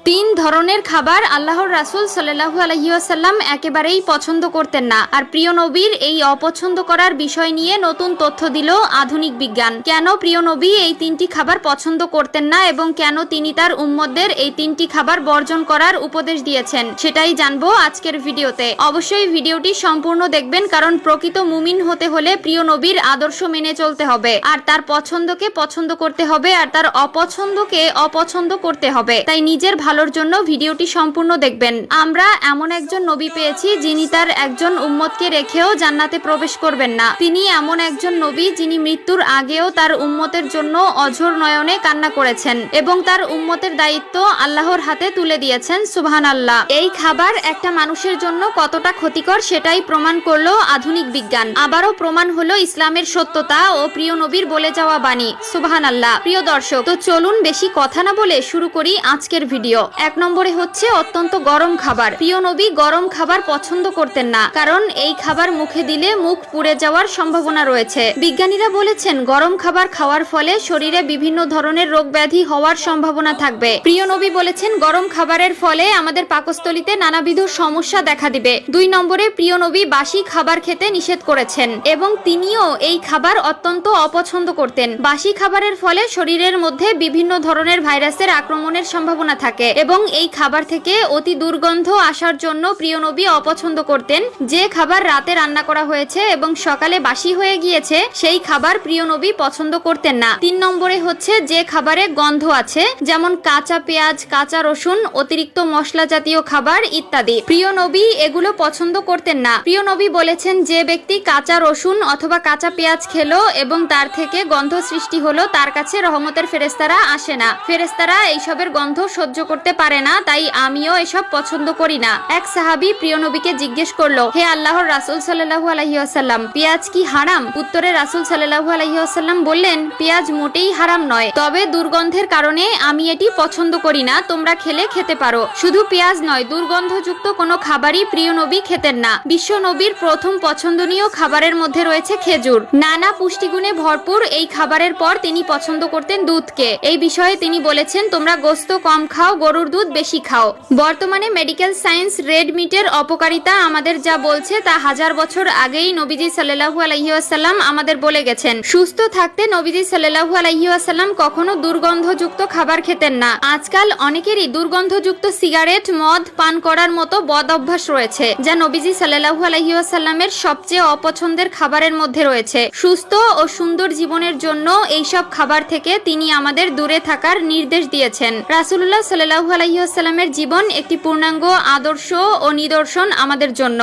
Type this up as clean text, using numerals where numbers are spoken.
তিন ধরনের খাবার আল্লাহর রাসূল সাল্লাল্লাহু আলাইহি ওয়াসাল্লাম একেবারেই পছন্দ করতেন না। আর প্রিয় নবীর এই অপছন্দ করার বিষয় নিয়ে নতুন তথ্য দিল আধুনিক বিজ্ঞান। কেন প্রিয় নবী এই তিনটি খাবার পছন্দ করতেন না এবং কেন তিনি তার উম্মতদের এই তিনটি খাবার বর্জন করার উপদেশ দিয়েছেন, সেটাই জানবো আজকের ভিডিওতে। অবশ্যই ভিডিওটি সম্পূর্ণ দেখবেন, কারণ প্রকৃত মুমিন হতে হলে প্রিয় নবীর আদর্শ মেনে চলতে হবে, আর তার পছন্দকে পছন্দ করতে হবে, আর তার অপছন্দকে অপছন্দ করতে হবে। তাই নিজের ভালোর জন্য ভিডিওটি সম্পূর্ণ দেখবেন। আমরা এমন একজন নবী পেয়েছি যিনি তার একজন উম্মতকে রেখেও জান্নাতে প্রবেশ করবেন না। তিনি এমন একজন নবী যিনি মৃত্যুর আগেও তার উম্মতের জন্য অঝোর নয়নে কান্না করেছেন এবং তার উম্মতের দায়িত্ব আল্লাহর হাতে তুলে দিয়েছেন। সুবহানাল্লাহ। এই খাবার একটা মানুষের জন্য কতটা ক্ষতিকর সেটাই প্রমাণ করলো আধুনিক বিজ্ঞান। আবারও প্রমাণ হলো ইসলামের সত্যতা ও প্রিয় নবীর বলে যাওয়া বাণী। সুবহানাল্লাহ। প্রিয় দর্শক, তো চলুন বেশি কথা না বলে শুরু করি আজকের ভিডিও। এক নম্বরে হচ্ছে অত্যন্ত গরম খাবার। প্রিয় নবী গরম খাবার পছন্দ করতেন না, কারণ এই খাবার মুখে দিলে মুখ পুড়ে যাওয়ার সম্ভাবনা রয়েছে। বিজ্ঞানীরা বলেছেন গরম খাবার খাওয়ার ফলে শরীরে বিভিন্ন ধরনের রোগ ব্যাধি হওয়ার সম্ভাবনা থাকবে। প্রিয় নবী বলেছেন গরম খাবারের ফলে আমাদের পাকস্থলীতে নানাবিধ সমস্যা দেখা দিবে। 2 নম্বরে প্রিয় নবী বাসি খাবার খেতে নিষেধ করেছেন এবং তিনিও এই খাবার অত্যন্ত অপছন্দ করতেন। বাসি খাবারের ফলে শরীরের মধ্যে বিভিন্ন ধরনের ভাইরাসের আক্রমণের সম্ভাবনা থাকে এবং এই খাবার থেকে অতি দুর্গন্ধ আসার জন্য প্রিয় নবী অপছন্দ করতেন। যে খাবার রাতে রান্না করা হয়েছে এবং সকালে বাসি হয়ে গিয়েছে সেই খাবার প্রিয় নবী পছন্দ করতেন না। 3 নম্বরে হচ্ছে যে খাবারে গন্ধ আছে, যেমন কাঁচা পেঁয়াজ, কাঁচা রসুন, অতিরিক্ত মশলা জাতীয় খাবার ইত্যাদি। প্রিয় নবী এগুলো পছন্দ করতেন না। প্রিয় নবী বলেছেন যে ব্যক্তি কাঁচা রসুন অথবা কাঁচা পেঁয়াজ খেলো এবং তার থেকে গন্ধ সৃষ্টি হলো, তার কাছে রহমতের ফেরেশতারা আসে না। ফেরেশতারা এইসবের গন্ধ সহ্য করতে পারে না, তাই আমিও এসব পছন্দ করি না। এক সাহাবী প্রিয় নবীকে জিজ্ঞেস করলো, হে আল্লাহর রাসূল সাল্লাল্লাহু আলাইহি ওয়াসাল্লাম, পেঁয়াজ কি হারাম? উত্তরে রাসূল সাল্লাল্লাহু আলাইহি ওয়াসাল্লাম বললেন, পেঁয়াজ মোটেই হারাম নয়, তবে দুর্গন্ধের কারণে আমি এটি পছন্দ করি না। তোমরা খেলে খেতে পারো। শুধু পেঁয়াজ নয়, দুর্গন্ধযুক্ত কোনো খাবারই প্রিয় নবী খেতেন না। বিশ্ব নবীর প্রথম পছন্দনীয় খাবারের মধ্যে রয়েছে খেজুর। নানা পুষ্টিগুণে ভরপুর এই খাবারের পর তিনি পছন্দ করতেন দুধকে। এই বিষয়ে তিনি বলেছেন, তোমরা গোশত কম খাও, গরুর দুধ বেশি খাও। বর্তমানে মেডিকেল সায়েন্স রেড মিটের অপকারিতা আমাদের যা বলছে তা 1000 বছর আগেই নবীজি সাল্লাল্লাহু আলাইহি ওয়াসাল্লাম আমাদের বলে গেছেন। সুস্থ থাকতে নবীজি সাল্লাল্লাহু আলাইহি ওয়াসাল্লাম কখনো দুর্গন্ধযুক্ত খাবার খেতেন না। আজকাল অনেকেরই দুর্গন্ধযুক্ত সিগারেট, মদ পান করার মতো বদ অভ্যাস রয়েছে, যা নবীজি সাল্লাল্লাহু আলাইহি ওয়াসাল্লামের সবচেয়ে অপছন্দের খাবারের মধ্যে রয়েছে। সুস্থ ও সুন্দর জীবনের জন্য এইসব খাবার থেকে তিনি আমাদের দূরে থাকার নির্দেশ দিয়েছেন। রাসূলুল্লাহ সাল্লাল্লাহু আলাইহি ওয়াসাল্লামের জীবন একটি পূর্ণাঙ্গ আদর্শ ও নিদর্শন আমাদের জন্য।